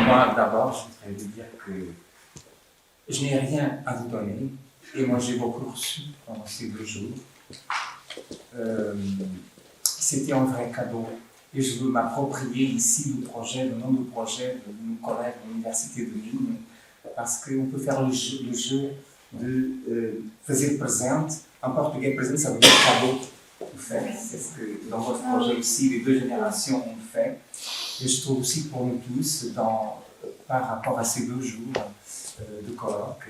moi, d'abord, je voudrais vous dire que je n'ai rien à vous donner, et moi j'ai beaucoup reçu pendant ces 2 jours. C'était un vrai cadeau, et je veux m'approprier ici le nom du projet de nos collègues de l'Université de Nîmes, parce qu'on peut faire le jeu de fazer presente. En portugais, presente, ça veut dire cadeau. En fait, c'est ce que dans votre projet aussi, les 2 générations ont fait. Et je trouve aussi pour nous tous, par rapport à ces 2 jours de colloque,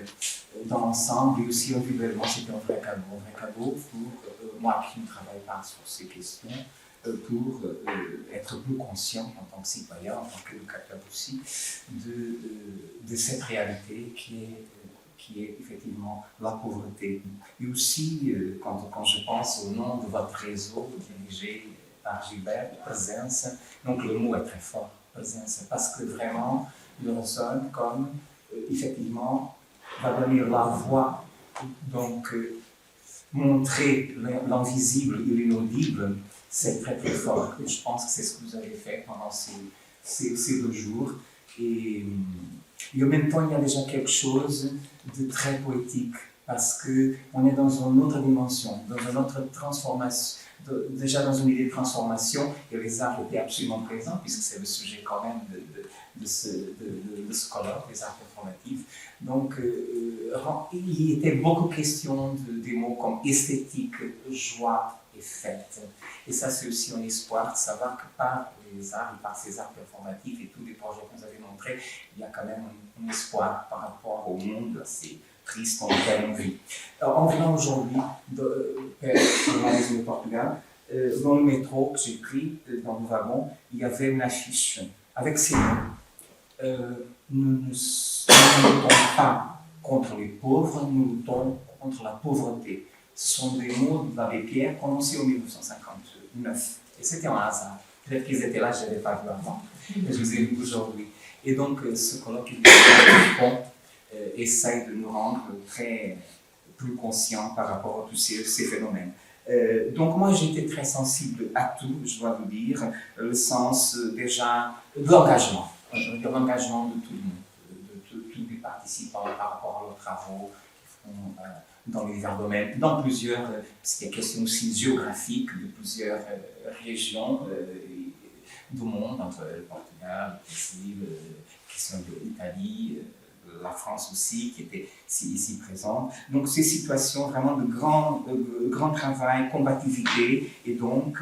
dans l'ensemble et aussi individuellement, c'était un vrai cadeau pour moi qui ne travaille pas sur ces questions, pour être plus conscient en tant que citoyen, en tant qu'éducateur aussi, de cette réalité qui est effectivement la pauvreté. Et aussi, quand je pense au nom de votre réseau dirigé par Gilbert, Présence, donc le mot est très fort, Présence, parce que vraiment, il résonne comme, effectivement, va donner la voix, donc montrer l'invisible et l'inaudible, c'est très très fort. Je pense que c'est ce que vous avez fait pendant ces 2 jours. Et en même temps, il y a déjà quelque chose de très poétique, parce qu'on est dans une autre dimension, dans une autre transformation, déjà dans une idée de transformation, et les arts étaient absolument présents, puisque c'est le sujet quand même de ce colloque, les arts performatifs. Donc, il était beaucoup question des mots comme esthétique, joie et fête. Et ça, c'est aussi un espoir de savoir que par les arts et par ces arts performatifs et tous les projets que vous avez montrés, il y a quand même un espoir par rapport au monde assez triste dans lequel on vit. Alors, en venant aujourd'hui de Portugal, dans le métro que j'ai pris, dans le wagon, il y avait une affiche avec ces mots. Nous ne luttons pas contre les pauvres, nous luttons contre la pauvreté. Ce sont des mots de l'abbé Pierre prononcés en 1959. Et c'était un hasard. Peut-être qu'ils étaient là, je ne l'avais pas vu avant, mais je les ai vus aujourd'hui. Et donc, ce colloque essaye de nous rendre plus conscients par rapport à tous ces phénomènes. Donc moi j'étais très sensible à tout, je dois vous dire, le sens déjà de l'engagement, de l'engagement de tout le monde, de tous les participants par rapport à leurs travaux qui font dans les divers domaines, dans plusieurs, parce qu'il y a question aussi géographique de plusieurs régions du monde, entre le Portugal, le Brésil, question de l'Italie, la France aussi, qui était ici présente. Donc, ces situations vraiment de grand travail, combativité, et donc,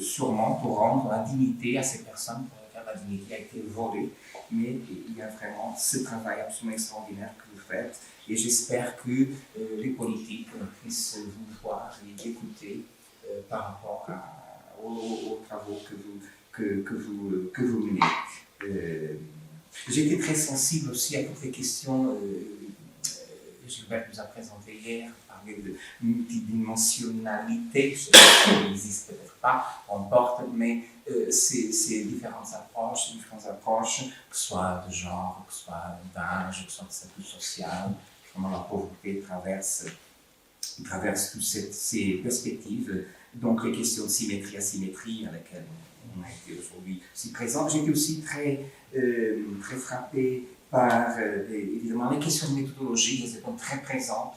sûrement pour rendre la dignité à ces personnes pour lesquelles la dignité a été volée. Mais il y a vraiment ce travail absolument extraordinaire que vous faites, et j'espère que les politiques puissent vous voir et écouter par rapport aux travaux que vous menez. J'ai été très sensible aussi à toutes les questions. Gilbert nous a présenté hier, parler de multidimensionnalité, je sais pas si ça n'existe peut-être pas, on porte, mais ces différentes approches, que ce soit de genre, que ce soit d'âge, que ce soit de statut social, comment la pauvreté traverse toutes ces perspectives. Donc les questions de symétrie, asymétrie, à laquelle on a été aujourd'hui aussi présent. J'ai été aussi très frappé par, évidemment, les questions de méthodologie, elles étaient très présentes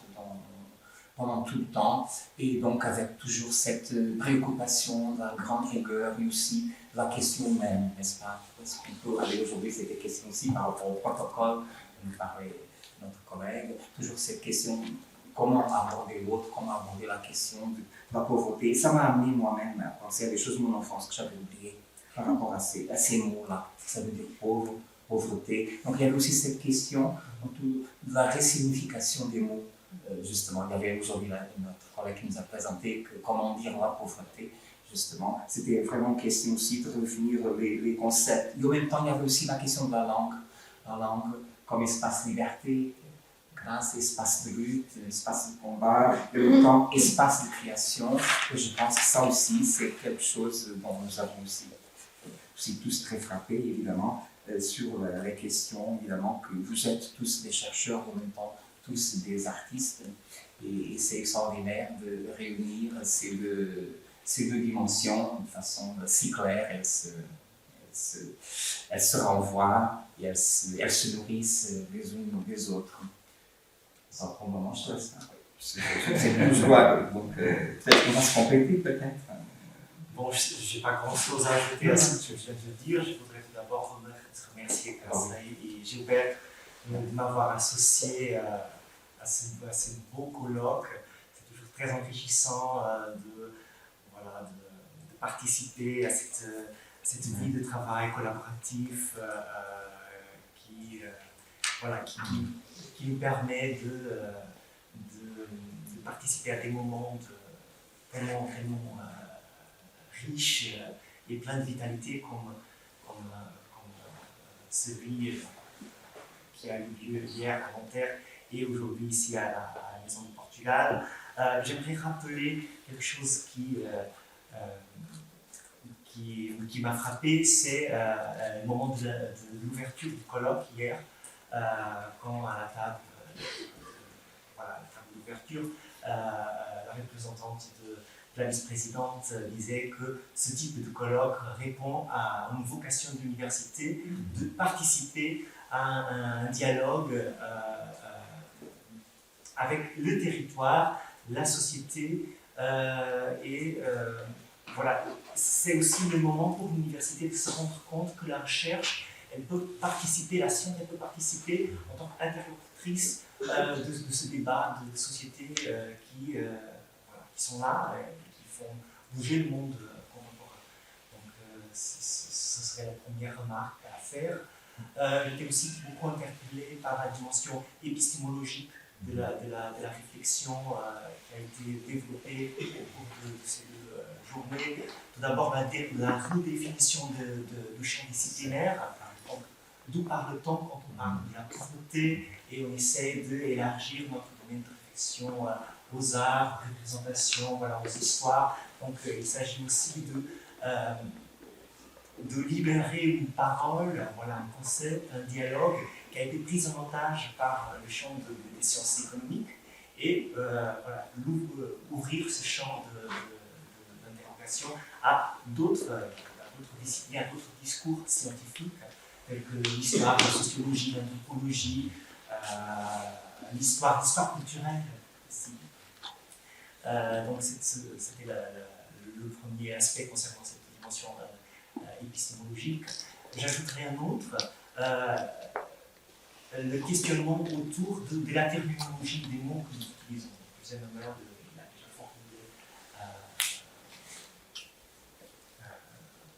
pendant tout le temps, et donc avec toujours cette préoccupation de la grande rigueur, mais aussi la question même, n'est-ce pas? Parce qu'on peut aller aujourd'hui, c'était question aussi par rapport au protocole, nous parlait notre collègue, toujours cette question, comment aborder l'autre, comment aborder la question de la pauvreté. Ça m'a amené moi-même à penser à des choses de mon enfance que j'avais oubliées par rapport à ces mots-là. Ça veut dire pauvre, pauvreté. Donc il y avait aussi cette question de la ressignification des mots. Justement, il y avait aujourd'hui notre collègue qui nous a présenté comment dire la pauvreté. Justement, c'était vraiment une question aussi de revenir les concepts. Et en même temps, il y avait aussi la question de la langue comme espace liberté, grâce espace de lutte, espace de combat, et en même temps espace de création. Et je pense que ça aussi, c'est quelque chose dont nous avons aussi tous très frappés, évidemment, sur la question, évidemment, que vous êtes tous des chercheurs, en même temps tous des artistes, et c'est extraordinaire de réunir ces deux dimensions de façon si claire. elles se renvoient et elles se nourrissent les unes des autres. Ça prend un moment, je te laisse. C'est bourgeois, donc peut-être qu'on va se compléter, peut-être. Bon, je n'ai pas grand-chose à ajouter à ce que je viens de dire. Je voudrais tout d'abord remercier Saïd et Gilbert de m'avoir associé à ce beau colloque. C'est toujours très enrichissant de participer à cette vie de travail collaboratif qui nous permet de participer à des moments tellement riches et plein de vitalité comme celui qui a eu lieu hier à Nanterre et aujourd'hui ici à la Maison du Portugal. J'aimerais rappeler quelque chose qui m'a frappé, c'est le moment de l'ouverture du colloque hier, quand à la table d'ouverture, la représentante de la vice-présidente disait que ce type de colloque répond à une vocation de l'université de participer à un dialogue avec le territoire, la société voilà, c'est aussi le moment pour l'université de se rendre compte que la recherche, elle peut participer, la science, elle peut participer en tant qu'interlocutrice de ce débat de société qui sont là et qui font bouger le monde contemporain. Donc, ce serait la première remarque à faire. J'étais aussi beaucoup interpellé par la dimension épistémologique de la réflexion qui a été développée au cours de ces deux journées. Tout d'abord, la redéfinition du champ disciplinaire. D'où parle-t-on quand on parle de la pauvreté et on essaie d'élargir notre domaine de réflexion aux arts, aux représentations, aux histoires. Donc, il s'agit aussi de libérer une parole, un concept, un dialogue qui a été pris en otage par le champ des sciences économiques et ouvrir ce champ d'interrogation à d'autres disciplines, à d'autres discours scientifiques tels que l'histoire, la sociologie, l'anthropologie, l'histoire culturelle aussi. Donc c'était le premier aspect concernant cette dimension épistémologique. J'ajouterai un autre, le questionnement autour de la terminologie des mots que nous utilisons. Vous avez l'honneur de déjà formuler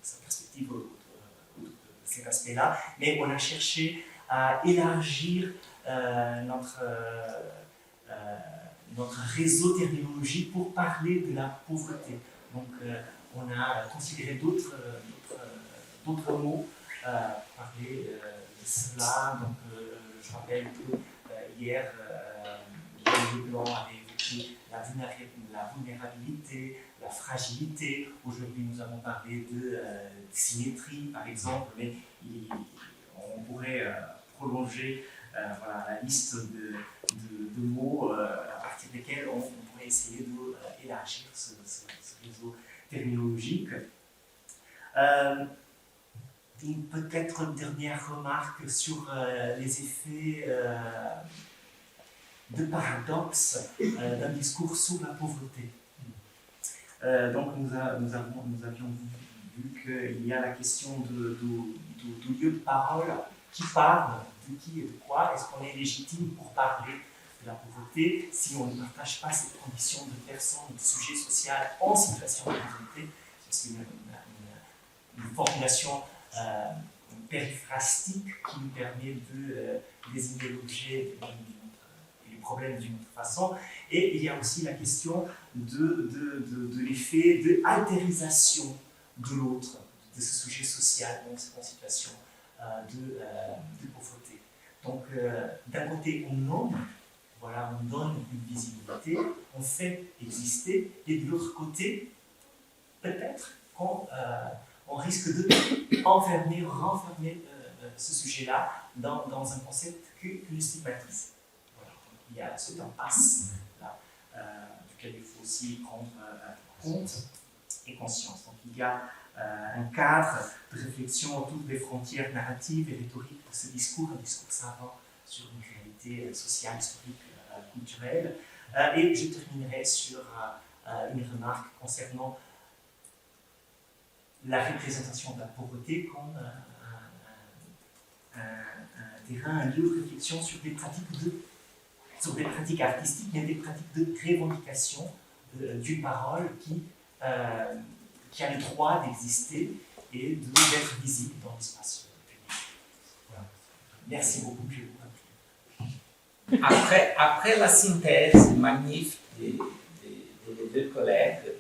sa perspective autour de cet aspect-là, mais on a cherché à élargir notre réseau terminologique pour parler de la pauvreté. Donc, on a considéré d'autres mots pour parler de cela. Donc, je rappelle que hier, Guillaume Leblanc avait évoqué la vulnérabilité, la fragilité. Aujourd'hui, nous avons parlé de symétrie, par exemple, mais on pourrait prolonger la liste de mots à partir desquels on pourrait essayer d'élargir ce réseau terminologique. Peut-être une dernière remarque sur les effets de paradoxe d'un discours sur la pauvreté. Donc nous avions vu qu'il y a la question du lieu de parole, qui parle, de qui et de quoi. Est-ce qu'on est légitime pour parler de la pauvreté si on ne partage pas cette condition de personne, de sujet social en situation de pauvreté? C'est une formulation périphrastique qui nous permet de désigner l'objet et les problèmes d'une autre façon. Et il y a aussi la question de l'effet de altérisation de l'autre, de ce sujet social en situation de pauvreté. Donc, d'un côté, on nomme, on donne une visibilité, on fait exister, et de l'autre côté, peut-être qu'on risque de renfermer ce sujet-là dans un concept que le stigmatise. Il y a ce temps passe, duquel il faut aussi prendre compte. et conscience. Donc il y a un cadre de réflexion autour des frontières narratives et rhétoriques de ce discours, un discours savant sur une réalité sociale, historique, culturelle. Et je terminerai sur une remarque concernant la représentation de la pauvreté comme un terrain, un lieu de réflexion sur des pratiques artistiques, mais des pratiques de revendication d'une parole qui a le droit d'exister et d'être visible dans l'espace public. Voilà. Merci beaucoup, Pierre. Après la synthèse magnifique des deux collègues,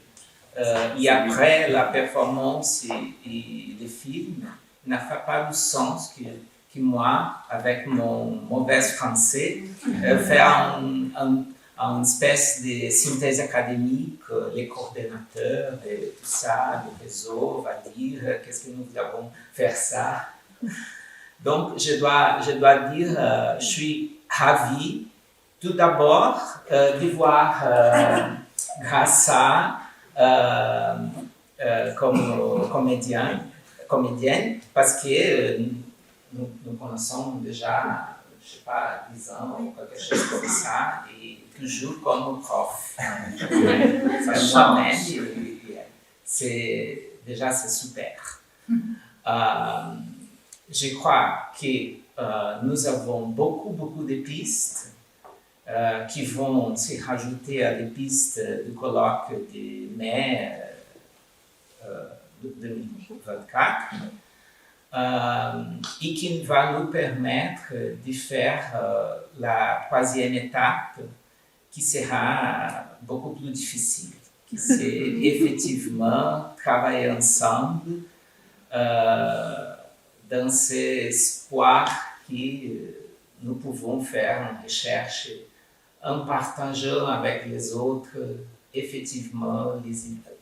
et après la performance et le film, n'a fait pas le sens que moi, avec mon mauvais français, faire une espèce de synthèse académique, les coordinateurs et tout ça, le réseau va dire qu'est-ce que nous devons faire ça. Donc, je dois dire, je suis ravi tout d'abord de voir Grâce comme comédienne, parce que nous connaissons déjà, je ne sais pas, 10 ans ou quelque chose comme ça, et toujours comme prof. Moi-même, c'est super. Je crois que nous avons beaucoup de pistes qui vont se rajouter à des pistes du colloque de mai 2024 et qui va nous permettre de faire la troisième étape qui sera beaucoup plus difficile, qui c'est effectivement travailler ensemble dans cet espoir que nous pouvons faire une recherche en partageant avec les autres effectivement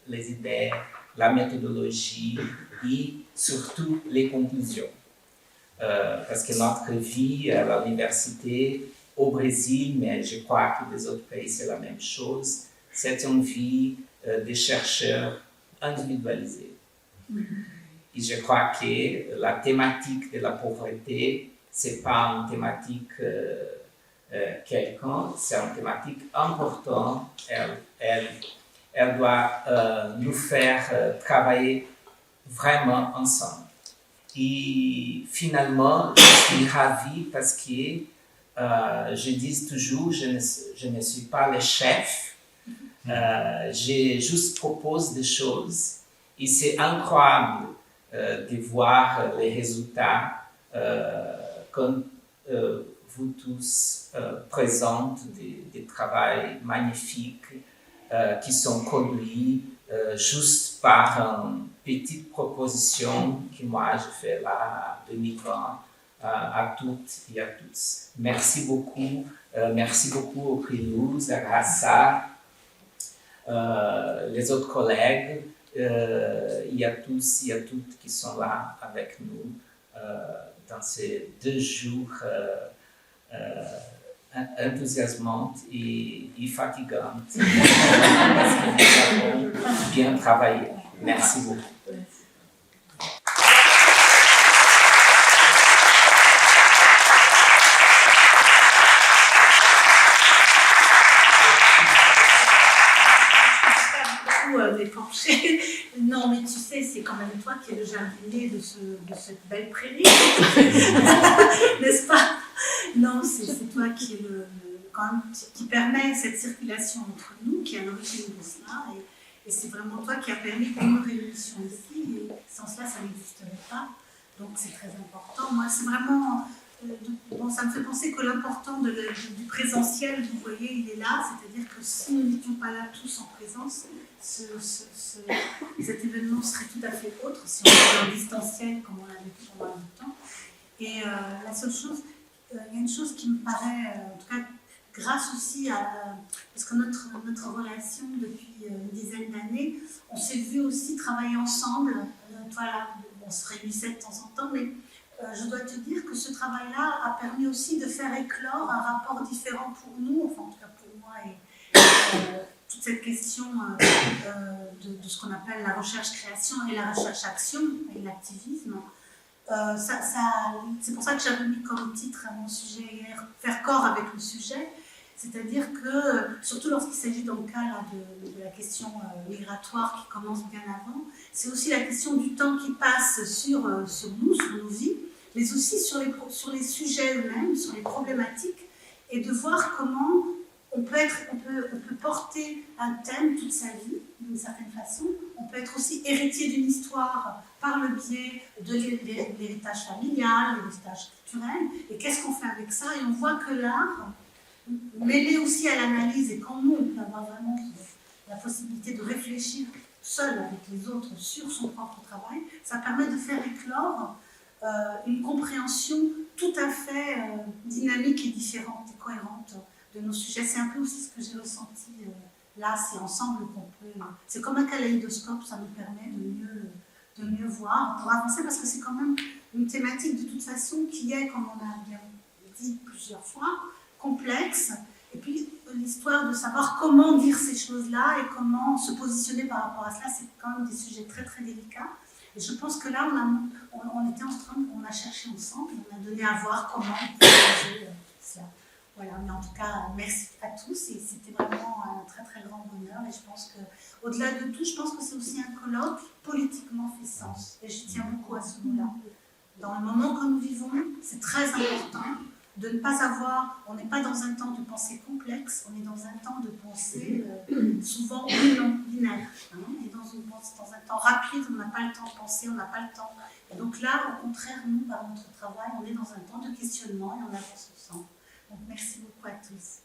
les idées, la méthodologie et surtout les conclusions. Parce que notre vie à l'université au Brésil, mais je crois que les autres pays c'est la même chose, c'est une vie de chercheurs individualisés. Et je crois que la thématique de la pauvreté, ce n'est pas une thématique quelconque, c'est une thématique importante. Elle doit nous faire travailler vraiment ensemble. Et finalement, je suis ravi parce que je dis toujours, je ne suis pas le chef, je juste propose des choses et c'est incroyable de voir les résultats quand vous tous présentent des travaux magnifiques qui sont conduits juste par une petite proposition que moi je fais là de migrants à toutes et à tous. Merci beaucoup au Prix-Luz, à Grâce, les autres collègues et à tous et à toutes qui sont là avec nous dans ces 2 jours enthousiasmante et fatigante parce que nous avons bien travaillé. Merci beaucoup. Non, mais tu sais, c'est quand même toi qui es le jardinier de cette belle prairie, n'est-ce pas? Non, c'est toi qui est qui permet cette circulation entre nous, qui est à l'origine de cela, et c'est vraiment toi qui as permis que nous réunissions ici, et sans cela, ça n'existerait pas. Donc c'est très important. Moi, c'est vraiment... ça me fait penser que l'important du présentiel, vous voyez, il est là, c'est-à-dire que si nous n'étions pas là tous en présence, cet événement serait tout à fait autre si on était en distanciel comme on l'a vécu pendant le temps. Et la seule chose, il y a une chose qui me paraît, en tout cas, grâce aussi parce que notre relation depuis une dizaine d'années, on s'est vu aussi travailler ensemble. Voilà, on se réunissait de temps en temps, mais je dois te dire que ce travail-là a permis aussi de faire éclore un rapport différent pour nous, enfin en tout cas pour moi et toute cette question de ce qu'on appelle la recherche-création et la recherche-action et l'activisme. C'est pour ça que j'avais mis comme titre à mon sujet hier, faire corps avec le sujet, c'est-à-dire que, surtout lorsqu'il s'agit dans le cas là, de la question migratoire qui commence bien avant, c'est aussi la question du temps qui passe sur nous, sur nos vies, mais aussi sur les sujets eux-mêmes, sur les problématiques, et de voir comment on peut porter un thème toute sa vie, d'une certaine façon. On peut être aussi héritier d'une histoire par le biais de l'héritage familial, de l'héritage culturel. Et qu'est-ce qu'on fait avec ça? Et on voit que l'art, mêlé aussi à l'analyse, et quand nous, on peut avoir vraiment la possibilité de réfléchir seul avec les autres sur son propre travail, ça permet de faire éclore une compréhension tout à fait dynamique et différente et cohérente de nos sujets. C'est un peu aussi ce que j'ai ressenti là, c'est ensemble qu'on peut... C'est comme un kaléidoscope, ça nous permet de mieux voir, pour avancer, parce que c'est quand même une thématique de toute façon qui est, comme on a bien dit plusieurs fois, complexe. Et puis l'histoire de savoir comment dire ces choses-là et comment se positionner par rapport à cela, c'est quand même des sujets très très délicats. Et je pense que là, on était en train, on a cherché ensemble, on a donné à voir comment on peut changer cela. Voilà, mais en tout cas, merci à tous, et c'était vraiment un très très grand bonheur. Et je pense qu'au-delà de tout, je pense que c'est aussi un colloque politiquement fait sens. Et je tiens beaucoup à ce mot-là. Dans le moment que nous vivons, c'est très important de ne pas avoir, on n'est pas dans un temps de pensée complexe, on est dans un temps de pensée souvent binaire. On est dans un temps rapide, on n'a pas le temps de penser, on n'a pas le temps. Et donc là, au contraire, nous, par notre travail, on est dans un temps de questionnement et on avance ensemble. Donc merci beaucoup à tous.